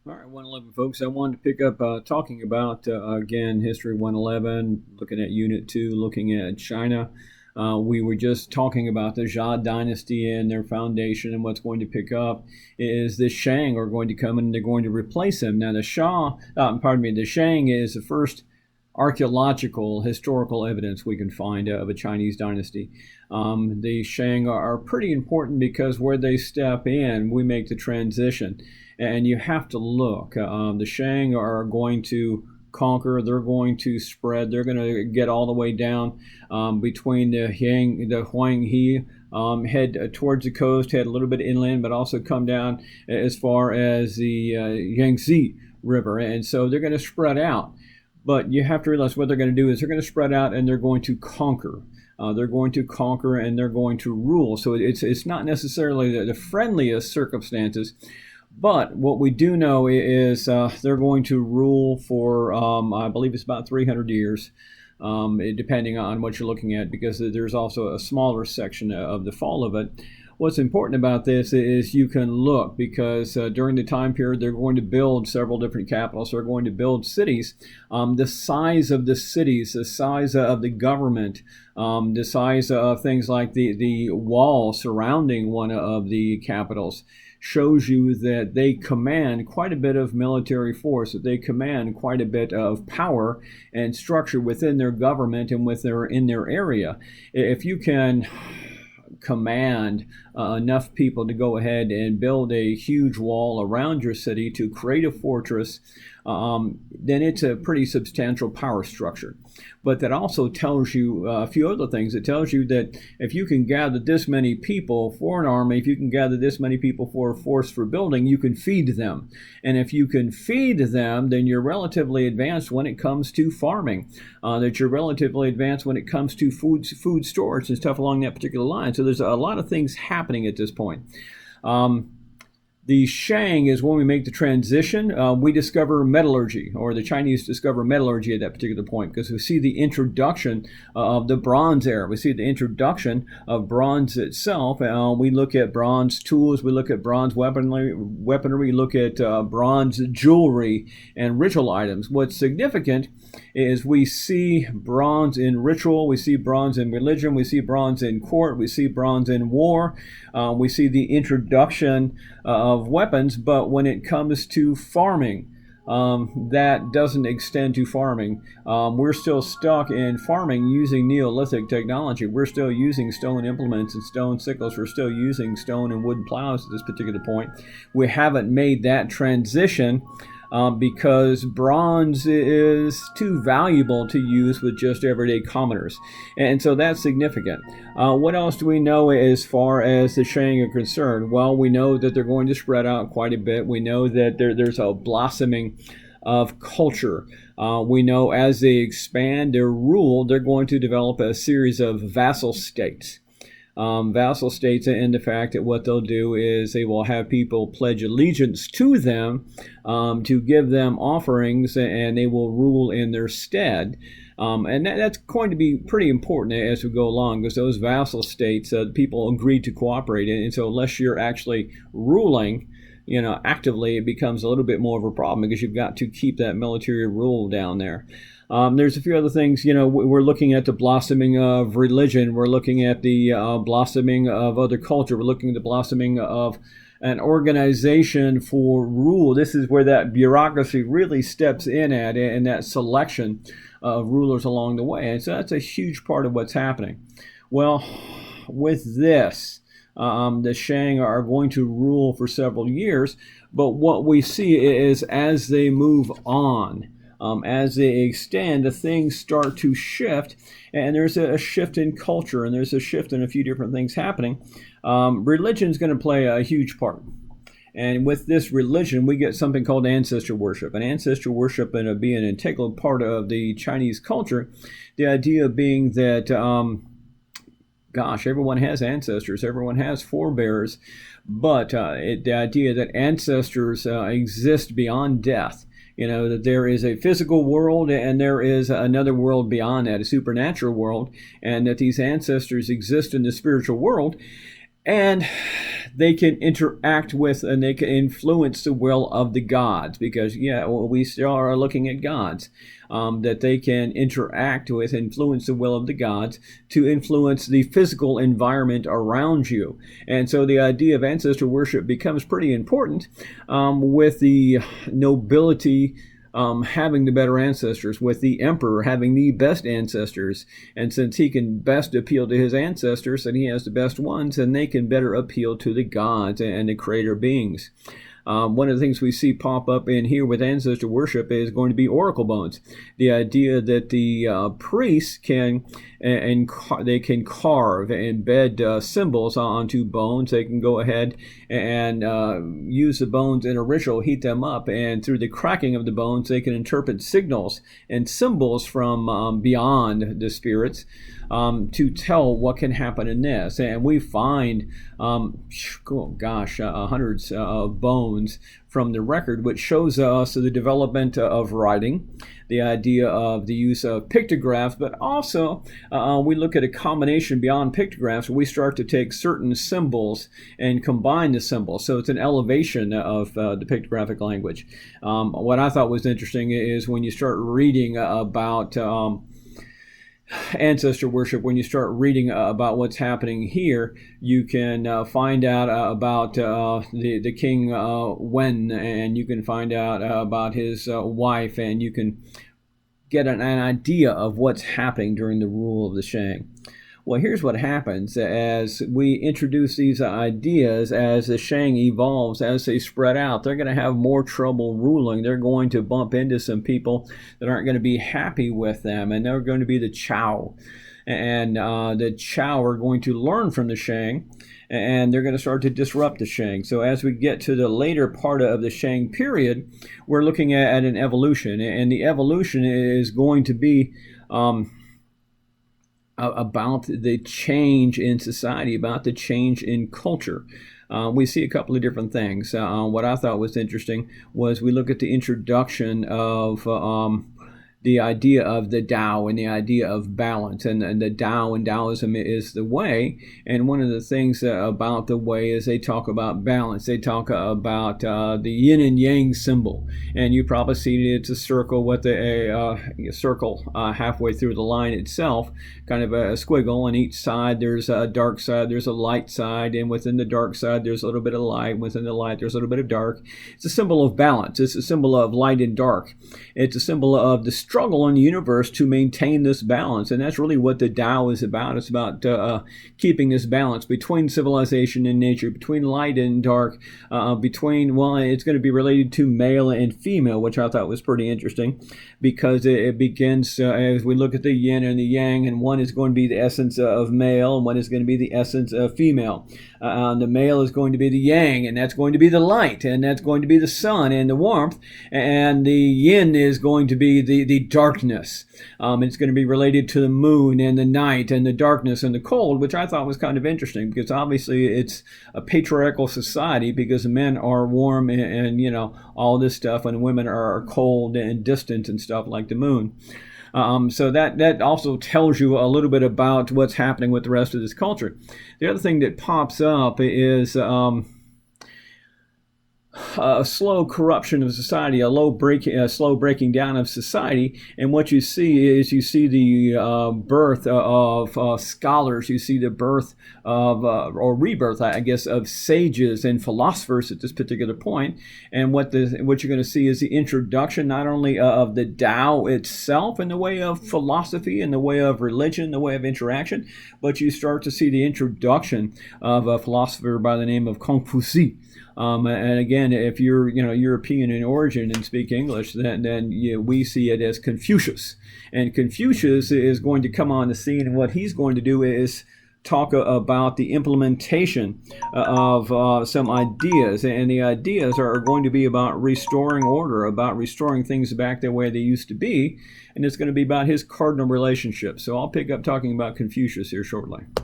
All right, 111 folks. I wanted to pick up talking about, again, History 111, looking at Unit 2, looking at China. We were just talking about the Shang Dynasty and their foundation, and what's going to pick up is the Shang are going to come and they're going to replace them. Now, the Shang is the first archaeological, historical evidence we can find of a Chinese dynasty. The Shang are pretty important because where they step in, we make the transition. And you have to look. The Shang are going to conquer. They're going to spread. They're going to get all the way down between the Huang He, head towards the coast, head a little bit inland, but also come down as far as the Yangtze River. And so they're going to spread out. But you have to realize what they're going to do is they're going to spread out and they're going to conquer. They're going to conquer and they're going to rule. So it's not necessarily the friendliest circumstances. But what we do know is they're going to rule for, I believe it's about 300 years, depending on what you're looking at, because there's also a smaller section of the fall of it. What's important about this is you can look, because during the time period, they're going to build several different capitals. They're going to build cities. The size of the cities, the size of the government, the size of things like the wall surrounding one of the capitals shows you that they command quite a bit of military force, that they command quite a bit of power and structure within their government and in their area. If you can command enough people to go ahead and build a huge wall around your city to create a fortress, then it's a pretty substantial power structure. But that also tells you a few other things. It tells you that if you can gather this many people for an army, if you can gather this many people for a force for building, you can feed them. And if you can feed them, then you're relatively advanced when it comes to farming, that you're relatively advanced when it comes to food storage and stuff along that particular line. So there's a lot of things happening at this point. The Shang is when we make the transition. We discover metallurgy, or the Chinese discover metallurgy at that particular point, because we see the introduction of the Bronze Era. We see the introduction of bronze itself. We look at bronze tools. We look at bronze weaponry. We look at bronze jewelry and ritual items. What's significant is we see bronze in ritual. We see bronze in religion. We see bronze in court. We see bronze in war. We see the introduction of weapons, but when it comes to farming, that doesn't extend to farming. We're still stuck in farming using Neolithic technology. We're still using stone implements and stone sickles. We're still using stone and wood plows at this particular point. We haven't made that transition because bronze is too valuable to use with just everyday commoners. And so that's significant. What else do we know as far as the Shang are concerned? Well, we know that they're going to spread out quite a bit. We know that there's a blossoming of culture. We know as they expand their rule, they're going to develop a series of vassal states. Vassal states, and the fact that what they'll do is they will have people pledge allegiance to them to give them offerings, and they will rule in their stead. And that's going to be pretty important as we go along, because those vassal states, people agreed to cooperate. And so unless you're actually ruling, actively, it becomes a little bit more of a problem, because you've got to keep that military rule down there. There's a few other things. We're looking at the blossoming of religion. We're looking at the blossoming of other culture. We're looking at the blossoming of an organization for rule. This is where that bureaucracy really steps in at, and that selection of rulers along the way. And so that's a huge part of what's happening. Well, with this, the Shang are going to rule for several years, but what we see is as they move on, as they extend, the things start to shift, and there's a shift in culture, and there's a shift in a few different things happening. Religion is going to play a huge part. And with this religion, we get something called ancestor worship. And ancestor worship being an integral part of the Chinese culture, the idea being that, everyone has ancestors, everyone has forebears, but the idea that ancestors exist beyond death. That there is a physical world and there is another world beyond that, a supernatural world, and that these ancestors exist in the spiritual world. And they can interact with and they can influence the will of the gods, because we still are looking at gods, that they can interact with, influence the will of the gods to influence the physical environment around you. And so the idea of ancestor worship becomes pretty important, with the nobility having the better ancestors, with the emperor having the best ancestors. And since he can best appeal to his ancestors and he has the best ones, and they can better appeal to the gods and the creator beings. One of the things we see pop up in here with ancestor worship is going to be oracle bones. The idea that the priests can they can carve and embed symbols onto bones. They can go ahead and use the bones in a ritual, heat them up, and through the cracking of the bones, they can interpret signals and symbols from beyond the spirits, to tell what can happen in this. And we find, hundreds of bones from the record, which shows us the development of writing, the idea of the use of pictographs, but also we look at a combination beyond pictographs where we start to take certain symbols and combine the symbols. So it's an elevation of the pictographic language. What I thought was interesting is when you start reading about ancestor worship, when you start reading about what's happening here, you can find out about the king Wen, and you can find out about his wife, and you can get an idea of what's happening during the rule of the Shang. Well, here's what happens as we introduce these ideas. As the Shang evolves, as they spread out, they're going to have more trouble ruling. They're going to bump into some people that aren't going to be happy with them, and they're going to be the Chow. And the Chow are going to learn from the Shang, and they're going to start to disrupt the Shang. So as we get to the later part of the Shang period, we're looking at an evolution, and the evolution is going to be about the change in society, about the change in culture. We see a couple of different things. What I thought was interesting was we look at the introduction of the idea of the Tao and the idea of balance, and the Tao and Taoism is the way. And one of the things about the way is they talk about balance. They talk about the Yin and Yang symbol, and you probably see it's a circle with a circle halfway through the line itself, kind of a squiggle. On each side there's a dark side, there's a light side, and within the dark side there's a little bit of light. Within the light there's a little bit of dark. It's a symbol of balance. It's a symbol of light and dark. It's a symbol of the struggle in the universe to maintain this balance, and that's really what the Tao is about. It's about keeping this balance between civilization and nature, between light and dark, between, well, it's going to be related to male and female, which I thought was pretty interesting, because it begins as we look at the yin and the yang, and one is going to be the essence of male, and one is going to be the essence of female. The male is going to be the yang, and that's going to be the light, and that's going to be the sun and the warmth, and the yin is going to be the darkness. It's going to be related to the moon and the night and the darkness and the cold, which I thought was kind of interesting, because obviously it's a patriarchal society, because men are warm and all this stuff, and women are cold and distant and stuff like the moon. So that also tells you a little bit about what's happening with the rest of this culture. The other thing that pops up is a slow corruption of society, a slow breaking down of society. And what you see is the birth of scholars. You see the birth of, or rebirth, I guess, of sages and philosophers at this particular point. And what you're going to see is the introduction not only of the Tao itself in the way of philosophy, in the way of religion, the way of interaction, but you start to see the introduction of a philosopher by the name of Confucius. And again, if you're European in origin and speak English, then we see it as Confucius. And Confucius is going to come on the scene, and what he's going to do is talk about the implementation of some ideas, and the ideas are going to be about restoring order, about restoring things back the way they used to be, and it's going to be about his cardinal relationship. So I'll pick up talking about Confucius here shortly.